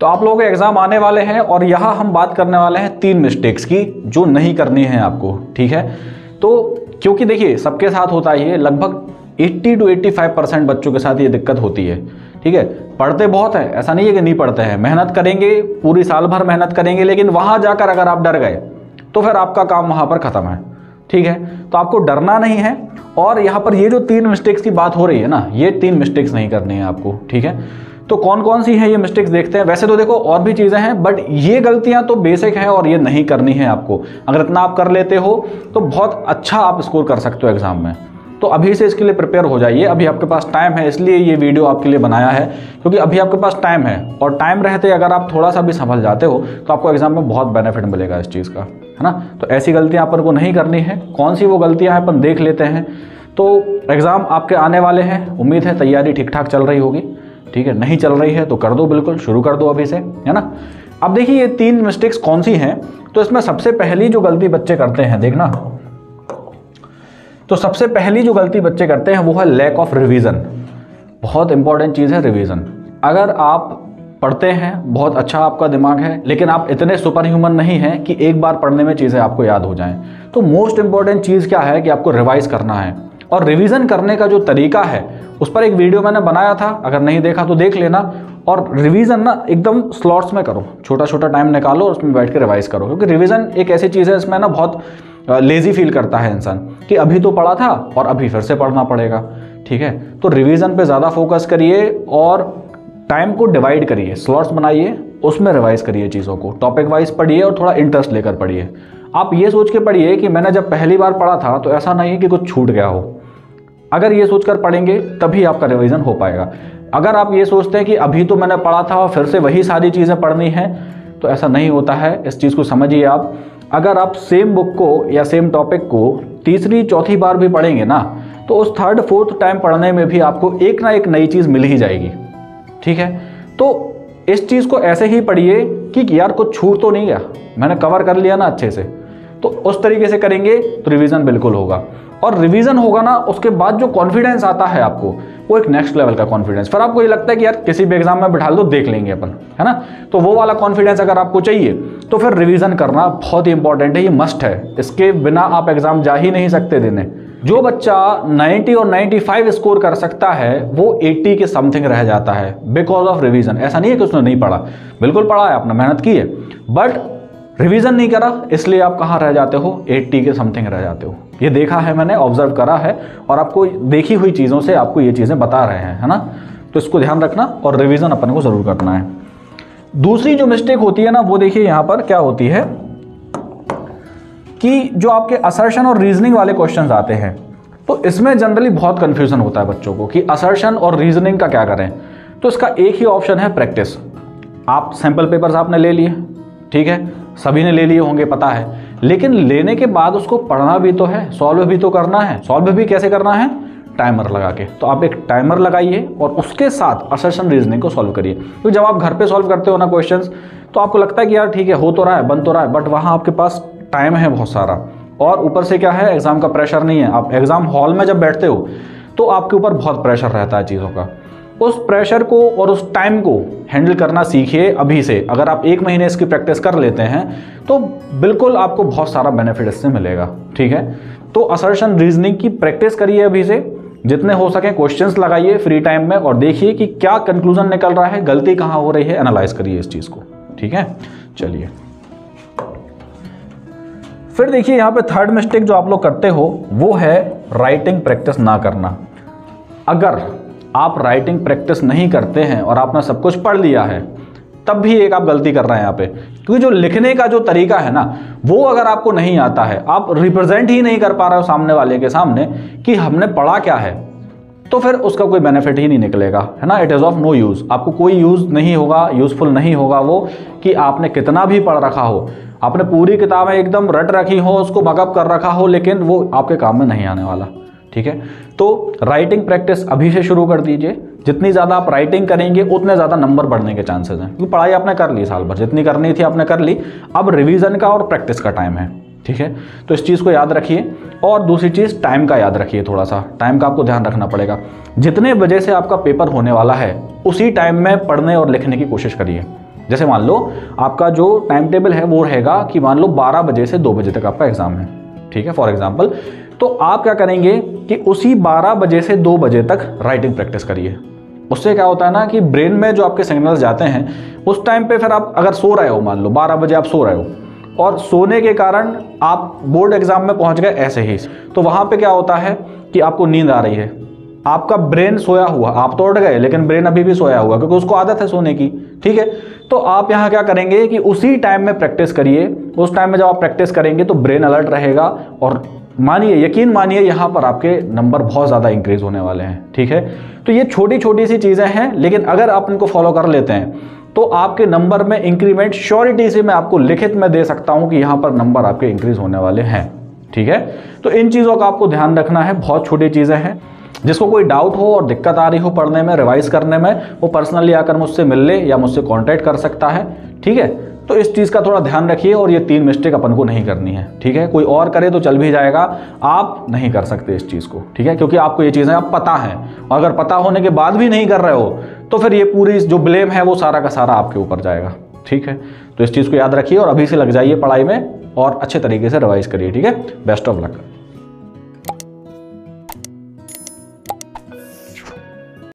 तो आप लोगों के एग्जाम आने वाले हैं और यहाँ हम बात करने वाले हैं 3 मिस्टेक्स की जो नहीं करनी है आपको, ठीक है। तो क्योंकि देखिए सबके साथ होता है ये, लगभग 80 to 85% बच्चों के साथ ये दिक्कत होती है, ठीक है। पढ़ते बहुत है, ऐसा नहीं है कि नहीं पढ़ते हैं, मेहनत करेंगे, पूरी साल भर मेहनत करेंगे, लेकिन वहाँ जाकर अगर आप डर गए तो फिर आपका काम वहाँ पर ख़त्म है, ठीक है। तो आपको डरना नहीं है। और यहाँ पर ये जो 3 मिस्टेक्स की बात हो रही है ना, ये 3 मिस्टेक्स नहीं करनी है आपको, ठीक है। तो कौन कौन सी हैं ये मिस्टेक्स देखते हैं। वैसे तो देखो और भी चीज़ें हैं, बट ये गलतियां तो बेसिक हैं और ये नहीं करनी है आपको। अगर इतना आप कर लेते हो तो बहुत अच्छा आप स्कोर कर सकते हो एग्जाम में। तो अभी से इसके लिए प्रिपेयर हो जाइए, अभी आपके पास टाइम है, इसलिए ये वीडियो आपके लिए बनाया है, क्योंकि अभी आपके पास टाइम है। और टाइम रहते अगर आप थोड़ा सा भी संभल जाते हो तो आपको एग्जाम में बहुत बेनिफिट मिलेगा इस चीज़ का, है ना। तो ऐसी गलतियां अपन को नहीं करनी है। कौन सी वो गलतियां हैं अपन देख लेते हैं। तो एग्ज़ाम आपके आने वाले हैं, उम्मीद है तैयारी ठीक ठाक चल रही होगी, ठीक है। नहीं चल रही है तो कर दो, बिल्कुल शुरू कर दो अभी से, है ना। अब देखिए ये 3 मिस्टेक्स कौन सी हैं। तो इसमें सबसे पहली जो गलती बच्चे करते हैं, देखना, तो सबसे पहली जो गलती बच्चे करते हैं वो है लैक ऑफ रिवीजन। बहुत इंपॉर्टेंट चीज़ है रिवीजन। अगर आप पढ़ते हैं, बहुत अच्छा आपका दिमाग है, लेकिन आप इतने सुपर ह्यूमन नहीं हैं कि एक बार पढ़ने में चीज़ें आपको याद हो जाएं, तो मोस्ट इंपॉर्टेंट चीज़ क्या है कि आपको रिवाइज करना है। और रिवीजन करने का जो तरीका है उस पर एक वीडियो मैंने बनाया था, अगर नहीं देखा तो देख लेना। और रिवीजन ना एकदम स्लॉट्स में करो, छोटा छोटा टाइम निकालो और उसमें बैठ के रिवाइज करो, क्योंकि रिवीजन एक ऐसी चीज़ है इसमें ना बहुत लेजी फील करता है इंसान कि अभी तो पढ़ा था और अभी फिर से पढ़ना पड़ेगा, ठीक है। तो रिवीजन पे ज़्यादा फोकस करिए और टाइम को डिवाइड करिए, स्लॉट्स बनाइए, उसमें रिवाइज करिए चीज़ों को, टॉपिक वाइज पढ़िए और थोड़ा इंटरेस्ट लेकर पढ़िए। आप ये सोच के पढ़िए कि मैंने जब पहली बार पढ़ा था तो ऐसा नहीं कि कुछ छूट गया हो। अगर ये सोचकर पढ़ेंगे तभी आपका रिवीजन हो पाएगा। अगर आप ये सोचते हैं कि अभी तो मैंने पढ़ा था और फिर से वही सारी चीज़ें पढ़नी है, तो ऐसा नहीं होता है। इस चीज़ को समझिए आप। अगर आप सेम बुक को या सेम टॉपिक को तीसरी चौथी बार भी पढ़ेंगे ना, तो उस 3rd 4th टाइम पढ़ने में भी आपको एक ना एक नई चीज़ मिल ही जाएगी, ठीक है। तो इस चीज़ को ऐसे ही पढ़िए कि यार कुछ छूट तो नहीं गया, मैंने कवर कर लिया ना अच्छे से। तो उस तरीके से करेंगे तो रिवीजन बिल्कुल होगा। और रिवीजन होगा ना, उसके बाद जो कॉन्फिडेंस आता है आपको, वो एक नेक्स्ट लेवल का कॉन्फिडेंस। फिर आपको ये लगता है कि यार किसी भी एग्जाम में बिठा दो, देख लेंगे अपन, है ना। तो वो वाला कॉन्फिडेंस अगर आपको चाहिए तो फिर रिवीजन करना बहुत ही इंपॉर्टेंट है, ये मस्ट है। इसके बिना आप एग्जाम जा ही नहीं सकते देने। जो बच्चा 90 और 95 स्कोर कर सकता है वो 80 के समथिंग रह जाता है बिकॉज ऑफ रिवीजन। ऐसा नहीं है कि उसने नहीं पढ़ा, बिल्कुल पढ़ा है, आपने मेहनत की है, बट रिवीजन नहीं करा, इसलिए आप कहाँ रह जाते हो, 80 के समथिंग रह जाते हो। ये देखा है मैंने, ऑब्जर्व करा है, और आपको देखी हुई चीज़ों से आपको ये चीज़ें बता रहे हैं, है ना। तो इसको ध्यान रखना और रिवीजन अपन को ज़रूर करना है। दूसरी जो मिस्टेक होती है ना, वो देखिए यहाँ पर क्या होती है कि जो आपके असर्शन और रीजनिंग वाले क्वेश्चंस आते हैं, तो इसमें जनरली बहुत कंफ्यूजन होता है बच्चों को कि असर्शन और रीजनिंग का क्या करें। तो इसका एक ही ऑप्शन है, प्रैक्टिस। आप सैंपल पेपर्स आपने ले लिए, ठीक है, सभी ने ले लिए होंगे, पता है, लेकिन लेने के बाद उसको पढ़ना भी तो है, सॉल्व भी तो करना है। सॉल्व भी कैसे करना है, टाइमर लगा के। तो आप एक टाइमर लगाइए और उसके साथ असर्शन रीजनिंग को सॉल्व करिए। तो जब आप घर पे सॉल्व करते हो ना क्वेश्चंस, तो आपको लगता है कि यार ठीक है, हो तो रहा है, बन तो रहा है, बट वहाँ आपके पास टाइम है बहुत सारा, और ऊपर से क्या है, एग्जाम का प्रेशर नहीं है। आप एग्जाम हॉल में जब बैठते हो तो आपके ऊपर बहुत प्रेशर रहता है चीज़ों का। उस प्रेशर को और उस टाइम को हैंडल करना सीखिए अभी से। अगर आप 1 महीने इसकी प्रैक्टिस कर लेते हैं तो बिल्कुल आपको बहुत सारा बेनिफिट इससे मिलेगा, ठीक है। तो असर्शन रीजनिंग की प्रैक्टिस करिए अभी से, जितने हो सके क्वेश्चंस लगाइए फ्री टाइम में और देखिए कि क्या कंक्लूजन निकल रहा है, गलती कहाँ हो रही है, एनालाइज करिए इस चीज़ को, ठीक है। चलिए, फिर देखिए यहाँ पे 3rd मिस्टेक जो आप लोग करते हो वो है राइटिंग प्रैक्टिस ना करना। अगर आप राइटिंग प्रैक्टिस नहीं करते हैं और आपने सब कुछ पढ़ लिया है, तब भी एक आप गलती कर रहे हैं यहाँ पे, क्योंकि जो लिखने का जो तरीका है ना, वो अगर आपको नहीं आता है, आप रिप्रेजेंट ही नहीं कर पा रहे हो सामने वाले के सामने कि हमने पढ़ा क्या है, तो फिर उसका कोई बेनिफिट ही नहीं निकलेगा, है ना। It is of no use. आपको कोई यूज़ नहीं होगा, यूज़फुल नहीं होगा वो, कि आपने कितना भी पढ़ रखा हो, आपने पूरी किताबें एकदम रट रखी हो, उसको मगअप कर रखा हो, लेकिन वो आपके काम में नहीं आने वाला, ठीक है। तो राइटिंग प्रैक्टिस अभी से शुरू कर दीजिए। जितनी ज़्यादा आप राइटिंग करेंगे उतने ज़्यादा नंबर बढ़ने के चांसेस हैं, क्योंकि पढ़ाई आपने कर ली साल भर, जितनी करनी थी आपने कर ली। अब रिवीजन का और प्रैक्टिस का टाइम है, ठीक है। तो इस चीज़ को याद रखिए। और दूसरी चीज़, टाइम का याद रखिए, थोड़ा सा टाइम का आपको ध्यान रखना पड़ेगा। जितने बजे से आपका पेपर होने वाला है उसी टाइम में पढ़ने और लिखने की कोशिश करिए। जैसे मान लो आपका जो टाइम टेबल है वो रहेगा कि मान लो 12 बजे से 2 बजे तक आपका एग्जाम है, ठीक है, फॉर एग्जाम्पल। तो आप क्या करेंगे कि उसी 12 बजे से 2 बजे तक राइटिंग प्रैक्टिस करिए। उससे क्या होता है ना कि ब्रेन में जो आपके सिग्नल्स जाते हैं उस टाइम पे फिर आप अगर सो रहे हो, मान लो 12 बजे आप सो रहे हो और सोने के कारण आप बोर्ड एग्जाम में पहुंच गए ऐसे ही, तो वहां पे क्या होता है कि आपको नींद आ रही है, आपका ब्रेन सोया हुआ, आप तो उठ गए लेकिन ब्रेन अभी भी सोया हुआ क्योंकि उसको आदत है सोने की, ठीक है। तो आप यहाँ क्या करेंगे कि उसी टाइम में प्रैक्टिस करिए। उस टाइम में जब आप प्रैक्टिस करेंगे तो ब्रेन अलर्ट रहेगा और मानिए, यकीन मानिए, यहाँ पर आपके नंबर बहुत ज़्यादा इंक्रीज होने वाले हैं, ठीक है। तो ये छोटी छोटी सी चीज़ें हैं, लेकिन अगर आप इनको फॉलो कर लेते हैं तो आपके नंबर में इंक्रीमेंट श्योरिटी से मैं आपको लिखित में दे सकता हूँ कि यहाँ पर नंबर आपके इंक्रीज होने वाले हैं, ठीक है। तो इन चीज़ों का आपको ध्यान रखना है, बहुत छोटी चीज़ें हैं। जिसको कोई डाउट हो और दिक्कत आ रही हो पढ़ने में, रिवाइज करने में, वो पर्सनली आकर मुझसे मिल ले या मुझसे कांटेक्ट कर सकता है, ठीक है। तो इस चीज़ का थोड़ा ध्यान रखिए और ये 3 मिस्टेक अपन को नहीं करनी है, ठीक है। कोई और करे तो चल भी जाएगा, आप नहीं कर सकते इस चीज़ को, ठीक है, क्योंकि आपको ये चीज़ें अब पता हैं और अगर पता होने के बाद भी नहीं कर रहे हो तो फिर ये पूरी जो ब्लेम है वो सारा का सारा आपके ऊपर जाएगा, ठीक है। तो इस चीज़ को याद रखिए और अभी से लग जाइए पढ़ाई में और अच्छे तरीके से रिवाइज करिए, ठीक है। Best of luck.